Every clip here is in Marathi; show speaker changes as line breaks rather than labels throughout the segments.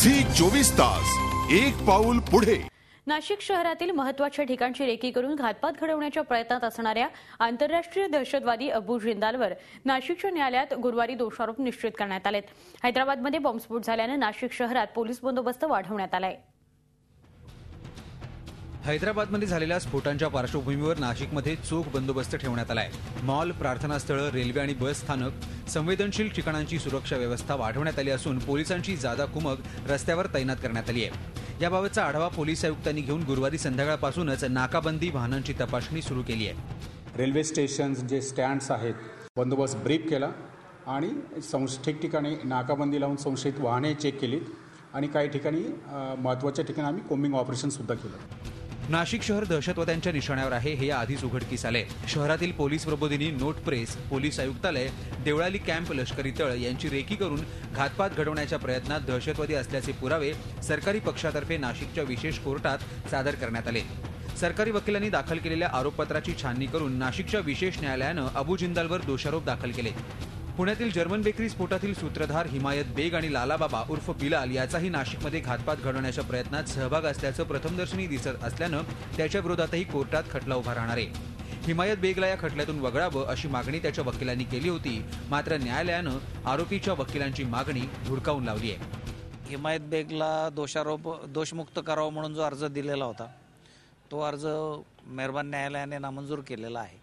झी 24 तास एक पाऊल पुढे।
नाशिक शहरातील महत्त्वाच्या ठिकाणची रेकी करून घातपात घडवण्याच्या प्रयत्नात असणाऱ्या आंतरराष्ट्रीय दहशतवादी अबू जिंदालवर नाशिकच्या न्यायालयात गुरुवारी दोषारोप निश्चित करण्यात आलेत। हैदराबादमध्ये बॉम्बस्फोट झाल्याने नाशिक शहरात पोलीस बंदोबस्त वाढवण्यात आलाय।
हैदराबादमध्ये झालेल्या स्फोटांच्या पार्श्वभूमीवर नाशिकमध्ये चोख बंदोबस्त ठेवण्यात आलाय। मॉल, प्रार्थनास्थळं, रेल्वे आणि बस स्थानक, संवेदनशील ठिकाणांची सुरक्षा व्यवस्था वाढवण्यात आली असून पोलिसांची जादा कुमक रस्त्यावर तैनात करण्यात आली आहे। याबाबतचा आढावा पोलीस आयुक्तांनी घेऊन गुरुवारी संध्याकाळपासूनच नाकाबंदी वाहनांची तपासणी सुरू केली आहे।
रेल्वे स्टेशन्स जे स्टँड्स आहेत बंदोबस्त ब्रीफ केला आणि ठिकठिकाणी नाकाबंदी लावून संशयित वाहने चेक केलीत आणि काही ठिकाणी महत्त्वाच्या ठिकाणी आम्ही कोम्बिंग ऑपरेशन सुद्धा केलं।
नाशिक शहर दहशतवाद्यांच्या निशाण्यावर आहे हे आधीच उघडकीस आले। शहरातील पोलीस प्रबोधिनी, नोट प्रेस, पोलीस आयुक्तालय, देवळाली कॅम्प, लष्करी तळ यांची रेकी करून घातपात घडवण्याच्या प्रयत्नात दहशतवादी असल्याचे पुरावे सरकारी पक्षातर्फे नाशिकच्या विशेष कोर्टात सादर करण्यात आले। सरकारी वकिलांनी दाखल केलेल्या आरोपपत्राची छाननी करून नाशिकच्या विशेष न्यायालयानं अबू जिंदालवर दोषारोप दाखल केले। पुण्यातील जर्मन बेकरी स्फोटातील सूत्रधार हिमायत बेग आणि लालाबाबा उर्फ बिलाल याचाही नाशिकमध्ये घातपात घडवण्याच्या प्रयत्नात सहभाग असल्याचं प्रथमदर्शनी दिसत असल्यानं त्याच्या विरोधातही कोर्टात खटला उभा राहणार आहे। हिमायत बेगला या खटल्यातून वगळावं अशी मागणी त्याच्या वकिलांनी केली होती, मात्र न्यायालयानं आरोपीच्या वकिलांची मागणी धुडकावून लावली आहे।
हिमायत बेगला दोषमुक्त करावं म्हणून जो अर्ज दिलेला होता तो अर्ज मेहरबान न्यायालयाने नामंजूर केलेला आहे।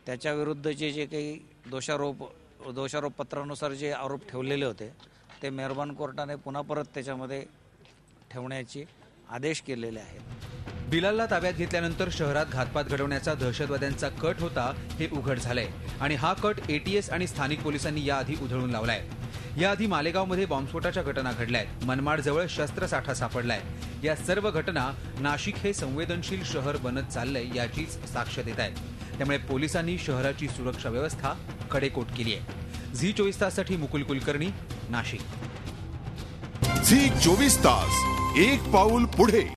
त्याच्या विरुद्धचे जे काही दोषारोप पत्रानुसार जे आरोप ठेवलेले होते ते मेहरबान कोर्टाने पुन्हा परत त्याच्यामध्ये ठेवण्याचे आदेश केलेले आहेत।
बिलालला ताब्यात घेतल्यानंतर शहरात घातपात घडवण्याचा दहशतवाद्यांचा कट होता हे उघड झालंय आणि हा कट एटीएस आणि स्थानिक पोलिसांनी याआधी उधळून लावलाय। याआधी मालेगावमध्ये बॉम्बस्फोटाच्या घटना घडल्यात, मनमाडजवळ शस्त्रसाठा सापडलाय। या सर्व घटना नाशिक हे संवेदनशील शहर बनत चाललंय याचीच साक्ष देत आहेत। त्यामुळे पोलिसांनी शहराची सुरक्षा व्यवस्था कडेकोट केली आहे। झी 24 ताससाठी मुकुल कुलकर्णी, नाशिक।
झी 24 तास एक पाऊल पुढे।